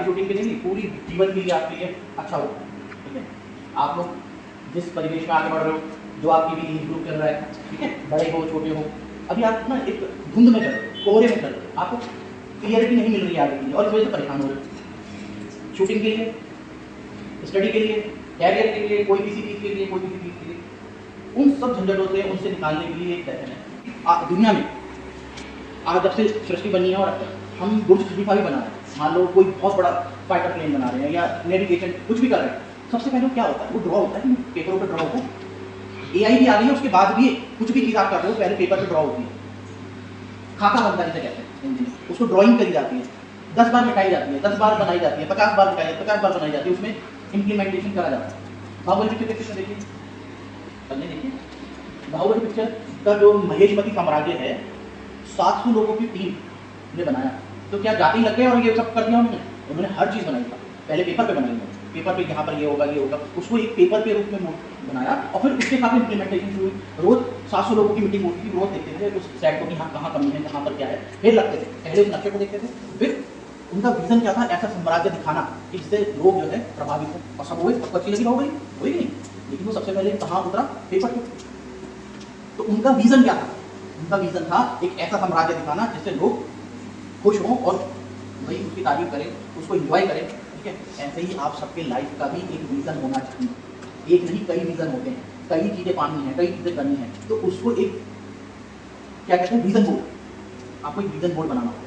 Shooting के लिए नहीं, पूरी जीवन के लिए आपके लिए अच्छा होता है। ठीक है, आप लोग जिस परिवेश में आगे बढ़ रहे हो, जो आपकी भी इम्प्रूव कर रहा है, ठीक है, बड़े हो छोटे हो, अभी आप ना एक धुंध में चल रहे हो, कोहरे में चल रहे हो, आपको क्लियरिटी नहीं मिल रही है आगे के लिए और इस वजह से परेशान हो रहे हो। शूटिंग के लिए, स्टडी के लिए, कैरियर के लिए, कोई किसी चीज़ के लिए, कोई किसी चीज़ के लिए, उन सब झंझटों से उनसे निकालने के लिए एक सेशन है। दुनिया में आज जब से सृष्टि बनी है और हम बुर्ज खलीफा भी बना रहे हैं, मान लो कोई बहुत बड़ा फाइटर प्लेन बना रहे हैं या नेविगेशन कुछ भी कर रहे हैं, सबसे पहले क्या होता है, वो ड्रॉ होता है, पेपरों पर ड्रॉ होता है। AI भी आ गई है, उसके बाद भी कुछ भी चीज़ आप कर रहे हो पहले पेपर पर ड्रॉ होती है, खाका बनता है जिसे कहते हैं इंजीनियर, उसको ड्राइंग करी जाती है, 10 बार मिटाई जाती है, 10 बार बनाई जाती है, 50 बार मिटाई जाती है, 50 बार बनाई जाती है, उसमें इम्प्लीमेंटेशन करा जाता है। बाहुबली पिक्चर किसने देखी? हमने देखी। बाहुबली पिक्चर का जो महेशमती साम्राज्य है, 700 लोगों की टीम ने बनाया, तो क्या जाते ही लग गए और ये सब कर दिया उन्होंने हर चीज़ बनाई था, पहले पेपर पे बनाई उन्होंने, पेपर पे यहाँ पर ये होगा, उसको एक पेपर के रूप में बनाया और फिर उसके साथ इम्प्लीमेंटेशन शुरू। रोज 700 लोगों की मीटिंग होती थी, रोज देखते थे उस सेट को कि हाँ कहाँ कमी है, कहाँ पर क्या है, फिर लगते थे, पहले उस नक्शे को देखते थे, फिर उनका विजन क्या था, ऐसा साम्राज्य दिखाना कि जिससे लोग जो है प्रभावित हो, और सब हुए, सबको अच्छी लगी बाहुबली, हुई नहीं, लेकिन वो सबसे पहले कहाँ उतरा, पेपर पे। तो उनका विजन क्या था? उनका विजन था एक ऐसा साम्राज्य दिखाना जिससे लोग खुश हों और वही उसकी तारीफ करें, उसको एंजॉय करें। ठीक है, ऐसे ही आप सबके लाइफ का भी एक विजन होना चाहिए, एक नहीं कई विजन होते हैं, कई चीज़ें पानी है, कई चीज़ें करनी है, तो उसको एक क्या कहते हैं, विजन बोर्ड, आपको एक विजन बोर्ड बनाना होगा।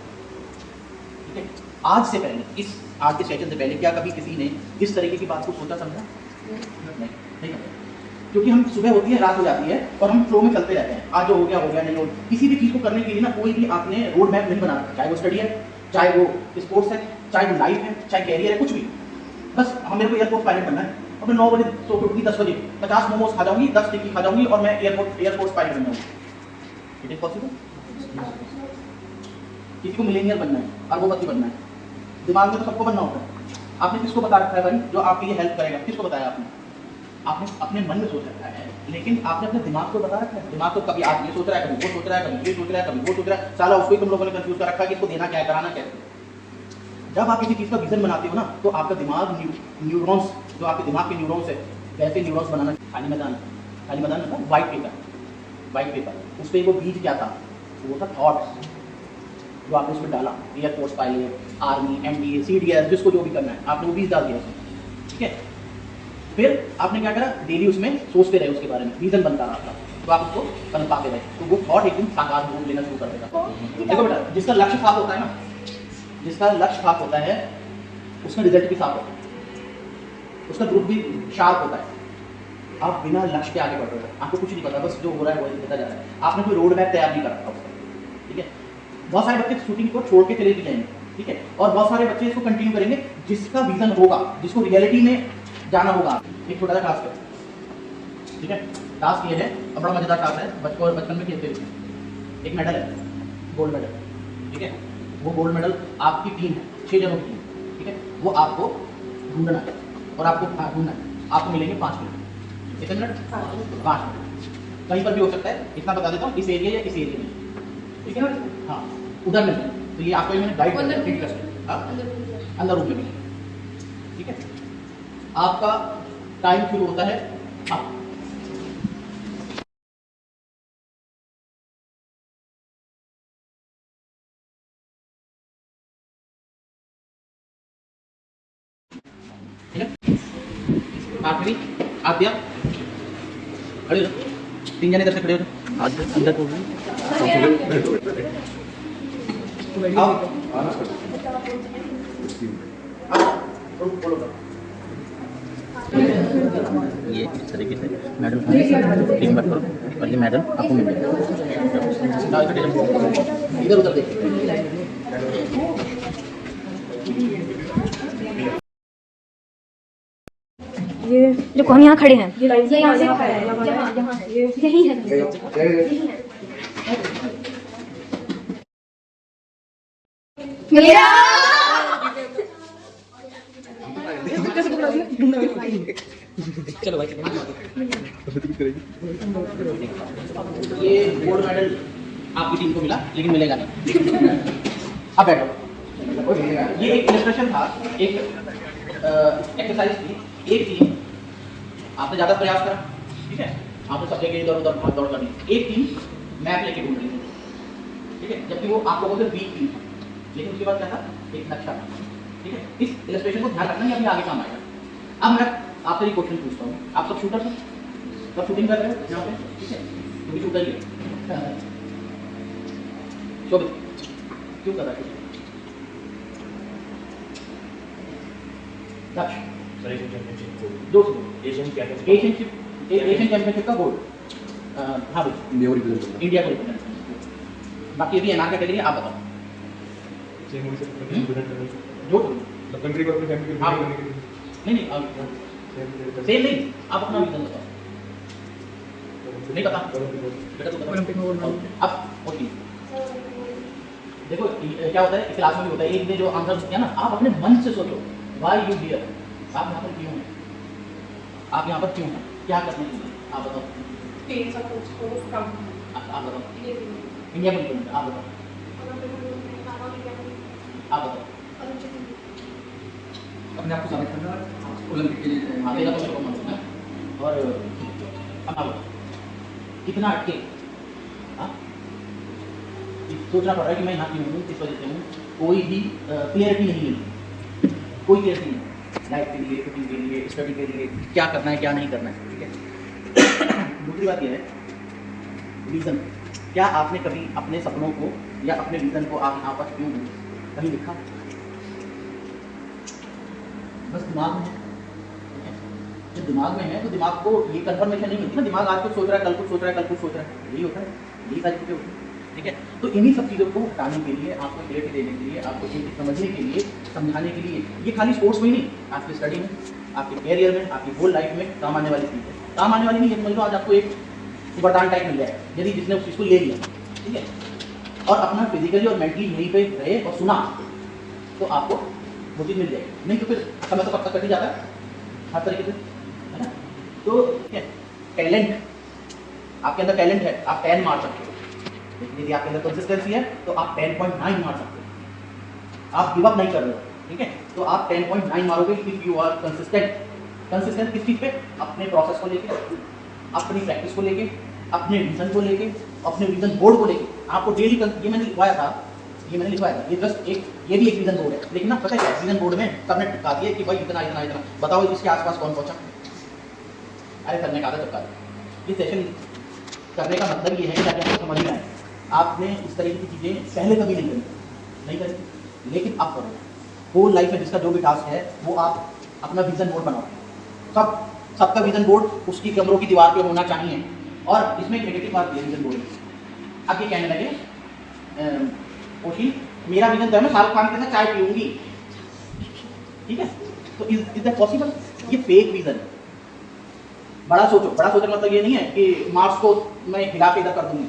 ठीक है, आज से पहले, आज के सेशन से पहले क्या कभी किसी ने इस तरीके की बात को सोचा समझा? नहीं, क्योंकि हम सुबह होती है, रात हो जाती है और हम फ्लो में चलते रहते हैं, आज जो हो गया, नहीं हो गया। किसी भी चीज़ को करने के लिए ना कोई भी आपने रोड मैप नहीं बना रखा, चाहे वो स्टडी है, चाहे वो स्पोर्ट्स है, चाहे वो लाइफ है, चाहे कैरियर है, कुछ भी। बस मेरे को एयरपोर्ट पायलट बनना है, अब मैं 9 बजे सो के उठूँगी, 10 बजे 50 मोमोज खा जाऊँगी, 10 टिक्की खा जाऊँगी और मैं एयरपोर्ट पायलट बन जाऊँगी। It is possible? किसी को मिलेनियर बनना है, अरबोपति बनना है, दिमाग में तो सबको बनना होता है। आपने किसको बता रखा है भाई जो आपके लिए हेल्प करेगा? किसको बताया आपने? आपने अपने मन में सोच रखा है, लेकिन आपने अपने दिमाग को बता रखा है। दिमाग तो कभी आप ये सोच रहा है, कभी वो सोच रहा है, कभी ये सोच रहा है, कभी वो सोच रहा है, साला उसको ही तुम लोगों ने कंफ्यूज कर रखा है कि इसको देना क्या है, कराना क्या है। जब आप किसी चीज़ का विजन बनाते हो ना, तो आपका दिमाग न्यूरॉन्स, जो आपके दिमाग के न्यूरॉन्स है, वैसे न्यूरॉन्स बनाना। खाली मैदान मतलब वाइट पेपर, उस पर वो बीज क्या था? वो था थॉट्स, जो आपने उसमें डाला, air force pilot, army, MDA, CDS, जिसको जो भी करना है, आपने वो बीज डाल दिया उसमें। ठीक है, फिर आपने क्या करा, डेली उसमें सोचते रहे, उसके बारे में विजन बनता रहा था, तो आप उसको बन पाते रहे, तो वो थॉट एक दिन साकार रूप लेना शुरू कर देगा। देखो बेटा, जिसका लक्ष्य साफ होता है ना, जिसका लक्ष्य साफ होता है, उसका रिजल्ट भी साफ होता है, उसका ग्रुप भी शार्प होता है। आप बिना लक्ष्य के आगे बढ़ रहे हो, आपको कुछ नहीं पता, बस जो हो रहा है वही होता जा रहा है, आपने कोई रोड मैप तैयार नहीं कर रखा उसका। ठीक है, बहुत सारे बच्चे शूटिंग को छोड़ के चले भी जाएंगे, ठीक है, और बहुत सारे बच्चे इसको कंटिन्यू करेंगे, जिसका विजन होगा, जिसको रियलिटी में जाना होगा। एक छोटा सा टास्क है, ठीक है, टास्क ये है, और बड़ा मजेदार टास्क है, बचपन में खेलते थे। एक मेडल है, गोल्ड मेडल, ठीक है, वो गोल्ड मेडल आपकी टीम है, 6 जनों की टीम, ठीक है, वो आपको ढूंढना है और आपको ढूंढना है, आपको मिलेंगे 5 मिनट, कितने मिनट? 5 मिनट, कहीं पर भी हो सकता है, इतना बता देता हूँ, इस एरिया या इस एरिया में, ठीक है ना? हाँ, उधर मिलता है, तो ये आपको मैंने गाइड कर दिया, अंदर रूम में, ठीक है। आपका टाइम शुरू होता है, हाँ, ठीक है, आखिरी आप दिया, खड़े हो, 3 जने इधर से खड़े हो, अंदर तो ये इस तरीके से मैडम टीम वर्क करो और ये मैडम आपको मिल जाएगा। इधर उधर देखिए, ये जो हम यहाँ खड़े हैं, ये यहाँ से यही है, मेरा चलो भाई, ये गोल्ड मेडल आपकी टीम को मिला, लेकिन मिलेगा नहीं। अब बैठो, ये एक इलस्ट्रेशन था, एक एक्सरसाइज थी। एक टीम, आपने ज़्यादा प्रयास करा, ठीक है, आपने सब जगह इधर उधर भाग दौड़ करनी। एक टीम मैप लेके घूम रही थी, ठीक है, जबकि वो आप लोगों से वीक टीम था, लेकिन उसके बाद क्या था, एक नक्शा था, ठीक है। इस इलस्ट्रेशन को ध्यान रखना, ये अभी आगे काम आएगा। अब मैं आपसे एक क्वेश्चन पूछता हूँ, आप सब शूटर हो, सब शूटिंग कर रहे हो यहाँ पे, ठीक है, क्योंकि शूटर ही है। शोभित क्यों कर रहा है? दक्ष दो एशियन चैंपियनशिप का गोल्ड, हाँ भाई इंडिया को रिप्रेजेंट। बाकी अभी एनआर कैटेगरी आप बताओ जो कंट्री को अपनी फैमिली हाँ नहीं सेम नहीं, आप अपना रीजन बताओ। नहीं पता बेटा तो ओलंपिक में अब ओके। देखो क्या होता है क्लास में भी होता है, एक ने जो आंसर दिया ना, आप अपने मन से सोचो व्हाई यू हियर, आप यहाँ पर क्यों हैं, आप यहाँ पर क्यों हैं, क्या करने के लिए, आप बताओ। आप बताओ इंडिया को रिप्रेजेंट, आप बताओ अपने आप को साबित करना ओलंपिक के लिए। हाँ मेरा तो मेरे को मन है। और अब आप कितना अटके, हाँ सोचना पड़ रहा है कि मैं यहाँ क्यों हूँ, किस वजह से हूँ, कोई भी क्लियरिटी नहीं मिली, कोई क्लियरिटी नहीं, लाइफ के लिए, कुकिंग के लिए, स्टडी के लिए, क्या करना है क्या नहीं करना है, ठीक है। दूसरी बात यह है रीज़न, क्या आपने कभी अपने सपनों को या अपने रीज़न को आप यहाँ पर क्यों हूँ कहीं लिखा? बस दिमाग में है, जब दिमाग में है तो दिमाग को ये कंफर्मेशन नहीं मिलती ना, दिमाग आज कुछ सोच रहा है, कल कुछ सोच रहा है, कल कुछ सोच रहा है, यही होता है, यही सारी चीज़ें होती हैं, ठीक है। तो इन्हीं सब चीज़ों को हटाने के लिए, आपको क्लियरिटी देने के लिए, आपको चीज़ समझने के लिए, समझाने के लिए, ये खाली स्पोर्ट्स में ही नहीं, आपकी स्टडी में, आपके कैरियर में, आपकी होल लाइफ में काम आने वाली चीज़ है। काम आने वाली नहीं है, समझ लो आज आपको एक वरदान टाइप मिल जाएगा यदि जिसने उस चीज़ को ले लिया, ठीक है, और अपना फिजिकली और मेंटली यहीं पे रहे और सुना, तो आपको वो चीज़ मिल जाएगी। नहीं तो फिर समय तो कब तक कट ही जाता है हर तरीके से, है ना। तो टैलेंट, आपके अंदर टैलेंट है, आप 10 मार सकते हो, लेकिन यदि आपके अंदर कंसिस्टेंसी है तो आप 10.9 मार सकते हो। आप गिव अप नहीं कर रहे हो, ठीक है, तो आप 10.9 मारोगे if you are consistent. Consistent किस चीज़ पे? अपने प्रोसेस को लेके, अपनी प्रैक्टिस को लेके, अपने रीजन को लेके, अपने रीजन बोर्ड को लेके। आपको डेली ये मैंने लिखवाया था, ये जस्ट एक, ये भी एक रीजन बोर्ड है, लेकिन ना पता है क्या, रीजन बोर्ड में सबने टिका दिया कि भाई इतना इतना इतना, बताओ इसके आसपास कौन पहुंचा। अरे सर ने कहा था चक्का, ये सेशन करने का मतलब ये है कि आपको समझ में आए, आपने इस तरीके की चीज़ें पहले कभी नहीं करी, लेकिन अब करो। होल लाइफ में जिसका जो भी टास्क है वो आप अपना विजन बोर्ड बनाओ, सबका विजन बोर्ड उसकी कमरों की दीवार पे होना चाहिए। और इसमें एक नेगेटिव बात है विजन बोर्ड में, अब ये कहने लगे ओशी मेरा विजन तो है मैं शाहरुख खान के साथ चाय पीऊंगी, ठीक है, तो इज दैट पॉसिबल? ये फेक विजन है। बड़ा सोचो का मतलब ये नहीं है कि मार्स को मैं हिला के इधर कर दूंगी।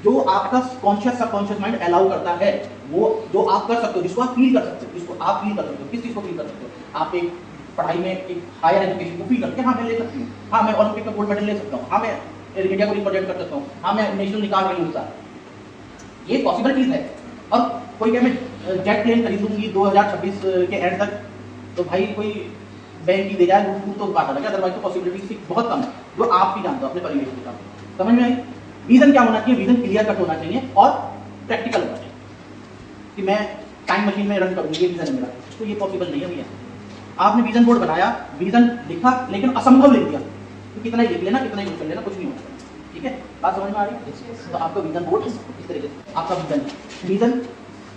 जो आपका कॉन्शियस सबकॉन्शियस माइंड अलाउ करता है, वो जो आप कर सकते हो, जिसको आप फील कर सकते हो, जिसको आप फील कर सकते हो, किस चीज़ को फील कर सकते हो? आप एक पढ़ाई में एक हायर एजुकेशन को फील करके, हाँ मैं ले सकती हूँ, हाँ मैं ओलंपिक का गोल्ड मेडल ले सकता हूँ, हाँ मैं इंडिया को रिप्रेजेंट कर सकता हूँ, हाँ मैं नेशनल निकाल रही हूँ, ये पॉसिबल चीज़ है। और कोई क्या मैं जेट प्लेन खरीद लूँगी 2026 के एंड तक, तो भाई कोई बैंक की दे जाए लूट तो बात अलग है, अदरवाइज तो पॉसिबिलिटी बहुत कम है, जो आप भी जानते हो अपने परिवेश के साथ। समझ में आई? रीज़न क्या होना चाहिए? रीज़न क्लियर कट होना चाहिए और प्रैक्टिकल होना चाहिए कि मैं टाइम मशीन में रन करूँगी, ये रीज़न है मेरा, तो ये पॉसिबल नहीं है भैया। आपने विजन बोर्ड बनाया, विजन लिखा, लेकिन असंभव लिख दिया, तो कितना ही लिख लेना, कितना ही कर लेना, कुछ नहीं होता, ठीक है। बात समझ में आ रही है? तो आपका विजन बोर्ड इस तरीके से, आपका vision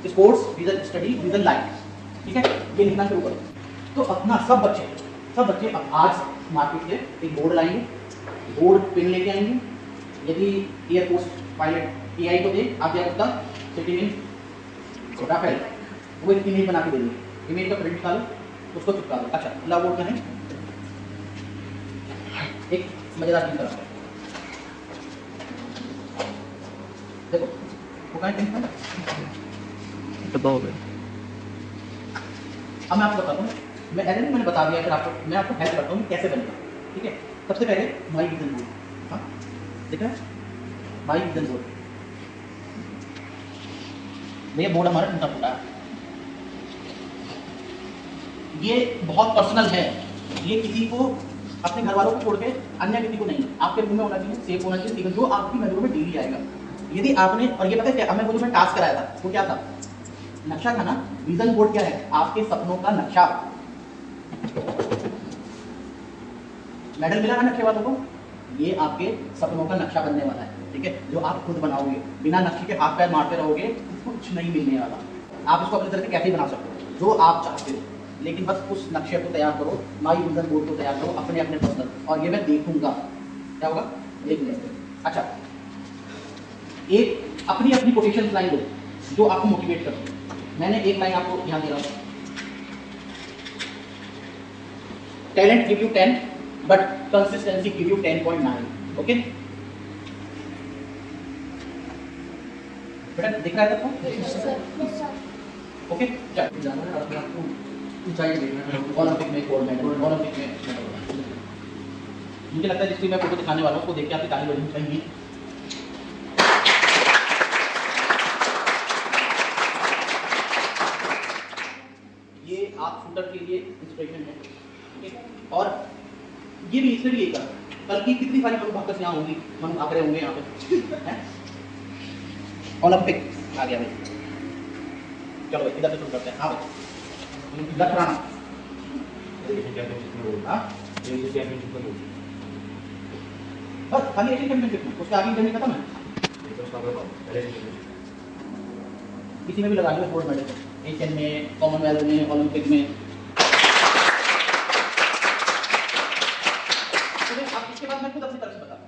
sports, vision study, vision life, ठीक है, ये लिखना शुरू करो। तो अपना सब बच्चे अब आज मार्केट से एक बोर्ड लाएंगे, बोर्ड पेन लेके आएंगे। यदि एयरफोर्स पायलट AI को दे, आप क्या करता सिटी इन राफेल, वो एक इमेज बना के दे देंगे, इमेज का प्रिंट निकालो, उसको चिपका दो। अच्छा ला बोर्ड में है एक मजेदार चीज करा, देखो वो कहाँ है, दबाओगे। अब मैं आपको बताता हूँ, मैंने बता दिया, फिर आपको मैं आपको हेल्प करता हूँ कि कैसे बनेगा, ठीक है। सबसे पहले माई विजन बोर्ड, हाँ ठीक है, माई विजन बोर्ड, भैया बोर्ड हमारा टूटा फूटा है, ये बहुत पर्सनल है, ये किसी को अपने घर वालों को छोड़ के अन्य किसी को नहीं, आपके रूम में होना चाहिए, सेफ होना चाहिए, जो आपकी नजरों में डेली आएगा। यदि आपने, और ये पता है क्या, हमें वो जो मैं टास्क कराया था वो क्या था, नक्शा था ना। विजन बोर्ड क्या है, आपके सपनों का नक्शा। मेडल मिला ना नक्शे वालों को, ये आपके सपनों का नक्शा बनने वाला है, ठीक है, जो आप खुद बनाओगे, बिना नक्शे के हाथ पैर मारते रहोगे कुछ नहीं मिलने वाला। आप इसको अपनी तरह से कैसे बना सकते हो, जो आप चाहते हो, लेकिन बस उस नक्शे को तैयार करो, माई विजन बोर्ड को तैयार करो अपने अपने पर्सनल, और ये मैं देखूंगा क्या होगा, देखूंगा। अच्छा, एक अपनी अपनी कोटेशन लाइन दो जो आपको मोटिवेट करती है। मैंने एक लाइन आपको यहाँ दे रहा हूँ, talent give you 10 but consistency give you 10.9। Okay बेटा, दिख रहा है सबको? ओके, चल जाना है अपने आप को ऊंचाई देखना है। ओलंपिक में गोल्ड मेडल, ओलंपिक में मेडल। मुझे लगता है जिसकी मैं फोटो दिखाने वाला हूँ उसको देख के आपकी ताली बजनी चाहिए। ये आप शूटर के लिए इंस्पिरेशन है, ठीक है? और ये भी इसलिए भी कल की कितनी सारी मनु भक्तस यहाँ होंगी, मनु आंकड़े होंगे यहाँ पे हैं? ओलंपिक आ गया भाई, चलो इधर से शुरू करते हैं। हाँ भाई, इधर कराना। हाँ बस खाली एशियन चैंपियनशिप में, उसके आगे जर्नी खत्म है। किसी में भी लगा लो गोल्ड मेडल, एशियन में, कॉमनवेल्थ में, ओलंपिक में। आप इसके बाद मैं खुद अपनी तरफ से बताता हूँ।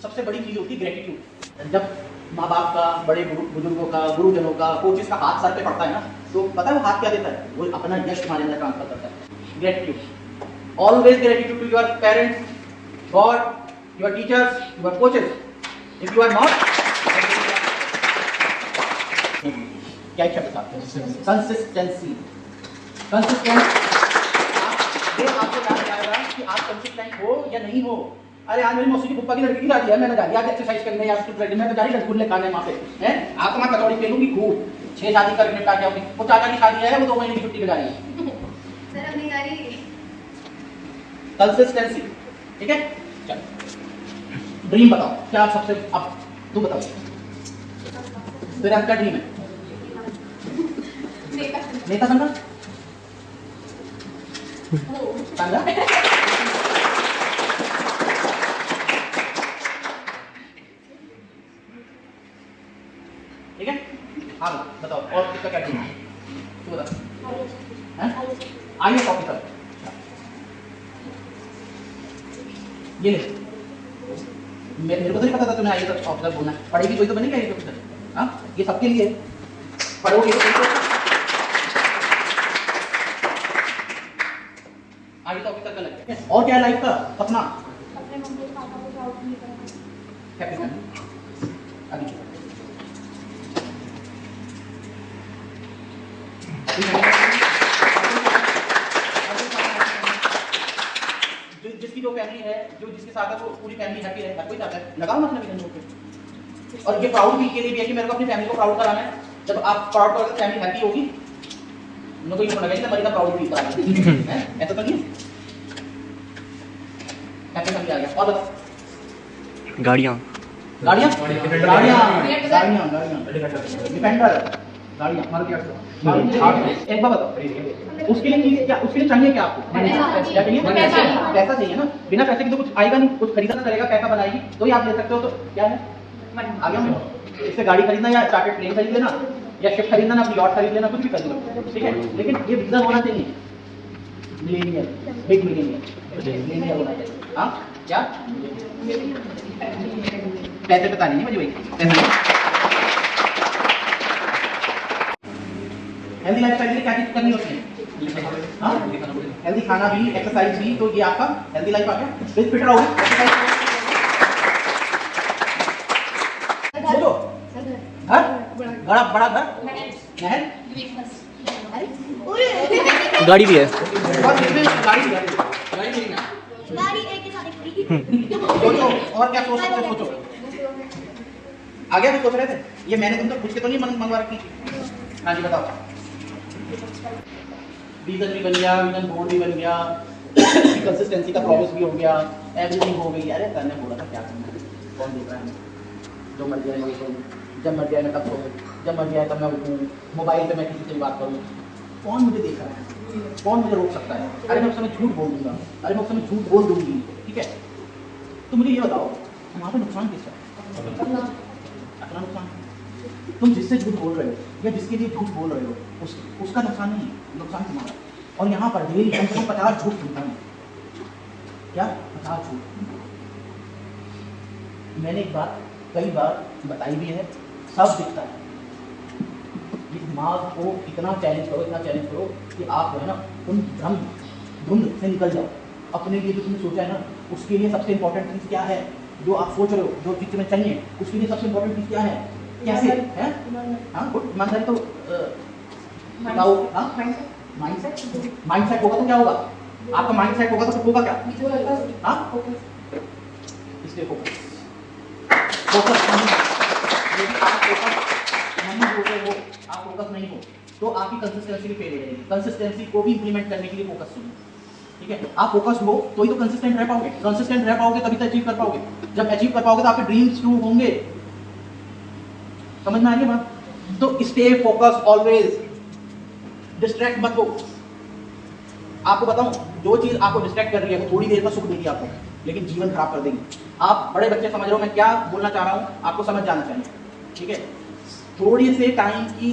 सबसे बड़ी चीज होती है ग्रेटिट्यूड। जब माँ बाप का, बड़े बुजुर्गों का, गुरुजनों का, कोचेस का हाथ सर पे पड़ता है ना, तो पता है वो हाथ क्या देता है, वो अपना यश हमारे अंदर ट्रांसफर करता है। Gratitude, always gratitude to your parents, God, your teachers, your coaches. If you are not, क्या एक शब्द था, कंसिस्टेंसी। कंसिस्टेंट, ये आपको याद आएगा कि आप कंसिस्टेंट हो या नहीं हो। अरे आज मेरी मौसी की पुप्पा की लड़की की शादी है, मैंने जा रही आज एक्सरसाइज करने, या मैं तो जा रही रसगुल्ले खाने वहाँ पे हैं, आप तो मैं कचौड़ी पेलूंगी खूब, 6 शादी करके निपटा के आऊंगी। वो चाचा की शादी है, वो 2 महीने की छुट्टी पे जा रही है। सर अपनी गाड़ी कंसिस्टेंसी, ठीक है। चल ड्रीम बताओ, क्या सबसे, अब तू बताओ तेरा क्या ड्रीम है? नेता बनना? समझा? ठीक है, हाँ बताओ, और किसका क्या ड्रीम है? तू बता। आईएएस ऑफिसर, ये ले। मेरे को तो नहीं पता था तुम्हें आईएएस ऑफिसर बोलना है, पढ़ेगी कोई तो बनेगी आईएएस ऑफिसर। हाँ, ये सबके लिए पढ़ोगे आईएएस ऑफिसर का लगता है। और क्या है लाइफ का सपना? अपने मम्मी पापा को प्राउड नहीं करना। Happy family. आगे जिसकी जो फैमिली है, जो जिसके साथ है वो पूरी फैमिली हैप्पी रहे, हर कोई चाहता है। लगाओ ना अपने विजन बोर्ड। और ये प्राउड भी के लिए भी है कि मेरे को अपनी फैमिली को प्राउड कराना है। जब आप प्राउड करोगे फैमिली हैप्पी होगी, उनको ये लगेगा कि मरीदा प्राउड फील कराना है, ऐसा तो नहीं है। हैप्पी फैमिली आ गया। और बताओ, गाड़ियाँ गाड़ियाँ डिफेंडर गाड़ियाँ, मारुति 800। एक बार बताओ, उसके लिए चीज क्या, उसके लिए चाहिए क्या आपको? क्या चाहिए? पैसा चाहिए ना। बिना पैसे के तो कुछ आएगा नहीं, कुछ खरीदना करेगा, पैसा बनाएगी तो ही आप ले सकते हो। तो क्या है आगे हम इससे गाड़ी खरीदना, या चार्टर्ड प्लेन खरीद लेना, या शिप खरीदना ना, अपनी यॉट खरीद लेना, कुछ भी कर लो, ठीक है। लेकिन ये विजन होना चाहिए, मिलेनियर, बिग मिलेनियर होना चाहिए। हाँ क्या पैसे बता नहीं मुझे, वही हेल्दी लाइफस्टाइल के लिए क्या चीज करनी होती है? हाँ, हेल्दी खाना भी, एक्सरसाइज भी, तो ये आपका हेल्दी लाइफ आ गया। फिट रहोगे, एक्सरसाइज सोचो, घर बड़ा घर, महल, गाड़ी भी है। और इसमें गाड़ी भी है। गाड़ी एक के साथ एक सोचो और क्या सोच सकते हो, सोचो। आगे भी सोच रहे थे, ये मैंने तुमसे पूछ के तो नहीं मंगवा रखी। हाँ जी बताओ। रीजन भी बन गया, रीजन बोर्ड भी बन गया, कंसिस्टेंसी का प्रॉमिस भी हो गया, एवरीथिंग हो गई। अरे करने बोला था, क्या करना है, कौन देख रहा है, जो मर जाए मैं सोऊं, जब मर जाए मैं तब सोऊं, जब मर जाए तब मैं उठूँ, मोबाइल पे मैं किसी से भी बात करूँ, कौन मुझे देख रहा है, कौन मुझे रोक सकता है? अरे मैं उस समय झूठ बोल दूंगा, अरे मैं उस समय झूठ बोल दूंगी, ठीक है? तो मुझे ये बताओ, वहाँ पे नुकसान किसका है? अपना नुकसान। तुम जिससे झूठ बोल रहे हो या जिसके लिए झूठ बोल रहे हो उसका नुकसान नहीं है, नुकसान तुम्हारा। और यहाँ पर डेली कम से कम 50 झूठ सुनता हूँ। क्या 50 झूठ? मैंने एक बात कई बार बताई भी है, सब दिखता है। ये दिमाग को इतना चैलेंज करो कि आप जो है ना उन भ्रम धुंध से निकल जाओ। अपने लिए जो तुमने सोचा है ना, उसके लिए सबसे इंपॉर्टेंट चीज़ क्या है? जो आप सोच रहे हो, जो चीज़ तुम्हें चाहिए, उसके लिए सबसे इंपॉर्टेंट चीज़ क्या है? कैसे है? हाँ गुड, ईमानदारी तो बताओ। हाँ माइंडसेट होगा तो क्या होगा? आपका माइंडसेट होगा तो फिर होगा क्या? हाँ इसलिए फोकस नहीं हो रहे हो, आप फोकस नहीं हो तो आपकी कंसिस्टेंसी भी फेल हो जाएगी। कंसिस्टेंसी को भी इंप्लीमेंट करने के लिए फोकस चाहिए, ठीक है? आप फोकस हो तो ही तो कंसिस्टेंट रह पाओगे, कंसिस्टेंट रह पाओगे तभी तो अचीव कर पाओगे। जब अचीव कर पाओगे तो आपके ड्रीम्स ट्रू होंगे। समझ में आ रही है बात? तो स्टे फोकस ऑलवेज, डिस्ट्रैक्ट मत हो। आपको बताऊं, जो चीज आपको डिस्ट्रैक्ट कर रही है वो थोड़ी देर का सुख देगी आपको, लेकिन जीवन खराब कर देगी। आप बड़े बच्चे समझ रहे हो मैं क्या बोलना चाह रहा हूं, आपको समझ जाना चाहिए, ठीक है? थोड़ी से टाइम की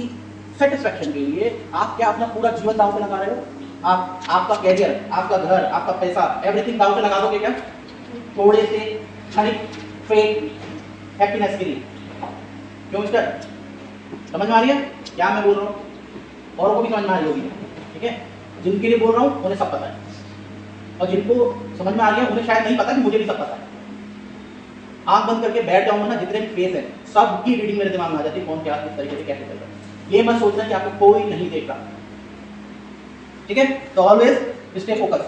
सेटिस्फैक्शन के लिए आप क्या अपना पूरा जीवन दांव पे लगा रहे हो? आपका कैरियर, आपका घर, आपका पैसा, एवरीथिंग दांव पे लगा दोगे क्या? थोड़े से क्षणिक फेक हैप्पीनेस के लिए? क्यों मिस्टर? समझ में आ रही है क्या मैं बोल रहा हूँ? औरों को भी समझ में आ रही होगी, ठीक है? जिनके लिए बोल रहा हूँ उन्हें सब पता है, और जिनको समझ में आ रही है उन्हें शायद नहीं पता कि मुझे भी सब पता है। आंख बंद करके बैठ जाऊंगा ना, जितने भी फेस है सबकी रीडिंग मेरे दिमाग में आ जाती है, कौन क्या किस तरीके से कैसे चल रहा है। ये मत सोचना कि आपको कोई नहीं देख रहा, ठीक है? तो ऑलवेज स्टे फोकस।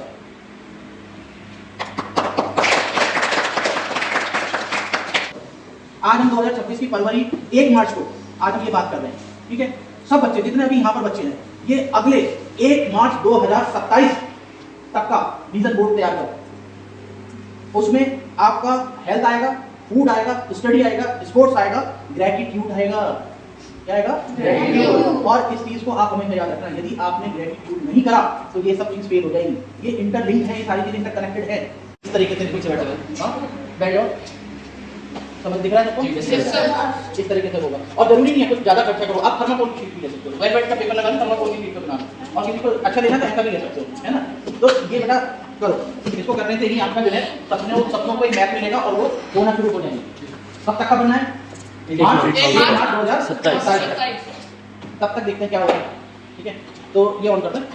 आज हम 2026 की फरवरी 1 मार्च को आज हम ये बात कर रहे हैं, ठीक है? सब बच्चे जितने अभी यहाँ पर बच्चे हैं, ये अगले 1 मार्च 2027 तक का विजन बोर्ड तैयार करो। उसमें आपका हेल्थ आएगा, फूड आएगा, स्टडी आएगा, स्पोर्ट्स आएगा, ग्रेटिट्यूड आएगा। क्या आएगा? ग्रेटिट्यूड। और इस चीज को आप हमेशा याद रखना, यदि आपने ग्रेटिट्यूड नहीं करा तो ये सब चीज फेल हो जाएगी। ये इंटरलिंक है, ये सारी चीजें इंटरकनेक्टेड है। इस तरीके से पीछे बैठे हुए बैठ जाओ, समझ दिख रहा है सबको? इस तरीके से होगा। और जरूरी नहीं है कुछ ज्यादा खर्चा करो, आप थर्माकोल की शीट भी ले सकते हो, वेलवेट का पेपर लगाना, थर्माकोल की शीट पे बनाना, और किसी को अच्छा लेना तो ऐसा भी ले सकते हो, है ना? तो ये बेटा करो, इसको करने से ही आपका जो है सपनों को एक मैप मिलेगा और वो होना शुरू हो जाएंगे। कब तक का बनना है? 1 मार्च 2027 तब तक देखते हैं क्या होगा, ठीक है? तो ये ऑन करते हैं।